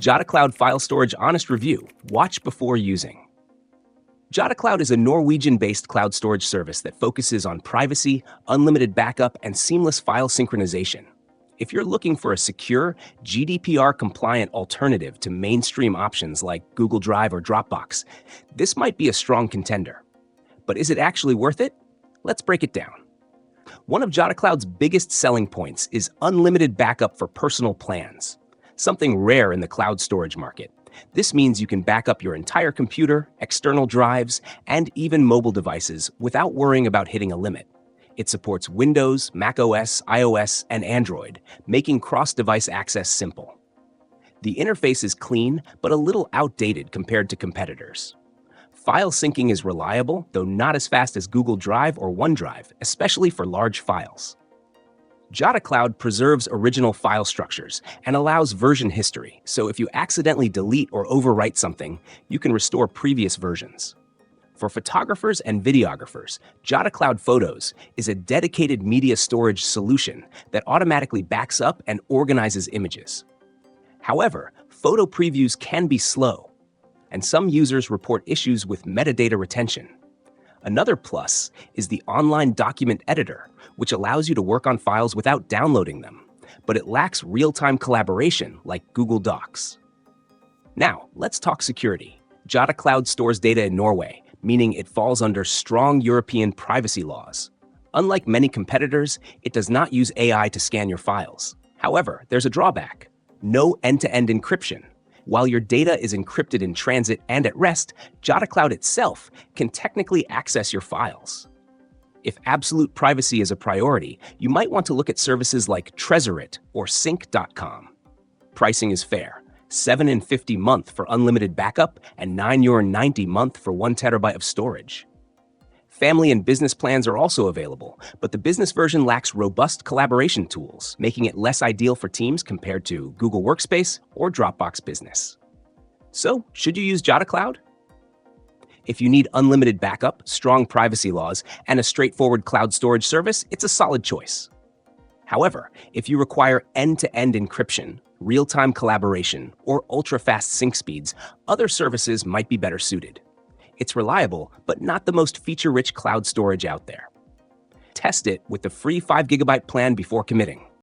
Jottacloud File Storage Honest Review. Watch before using. Jottacloud is a Norwegian-based cloud storage service that focuses on privacy, unlimited backup, and seamless file synchronization. If you're looking for a secure, GDPR-compliant alternative to mainstream options like Google Drive or Dropbox, this might be a strong contender. But is it actually worth it? Let's break it down. One of Jottacloud's biggest selling points is unlimited backup for personal plans, something rare in the cloud storage market. This means you can back up your entire computer, external drives, and even mobile devices without worrying about hitting a limit. It supports Windows, macOS, iOS, and Android, making cross-device access simple. The interface is clean, but a little outdated compared to competitors. File syncing is reliable, though not as fast as Google Drive or OneDrive, especially for large files. Jottacloud preserves original file structures and allows version history, so if you accidentally delete or overwrite something, you can restore previous versions. For photographers and videographers, Jottacloud Photos is a dedicated media storage solution that automatically backs up and organizes images. However, photo previews can be slow, and some users report issues with metadata retention. Another plus is the online document editor, which allows you to work on files without downloading them, but it lacks real-time collaboration like Google Docs. Now, let's talk security. Jottacloud stores data in Norway, meaning it falls under strong European privacy laws. Unlike many competitors, it does not use AI to scan your files. However, there's a drawback: no end-to-end encryption. While your data is encrypted in transit and at rest, Jottacloud itself can technically access your files. If absolute privacy is a priority, you might want to look at services like Trezorit or Sync.com. Pricing is fair: $7.50 a month for unlimited backup and €9.90 a month for 1 terabyte of storage. Family and business plans are also available, but the business version lacks robust collaboration tools, making it less ideal for teams compared to Google Workspace or Dropbox Business. So, should you use Jottacloud? If you need unlimited backup, strong privacy laws, and a straightforward cloud storage service, it's a solid choice. However, if you require end-to-end encryption, real-time collaboration, or ultra-fast sync speeds, other services might be better suited. It's reliable, but not the most feature-rich cloud storage out there. Test it with the free 5 GB plan before committing.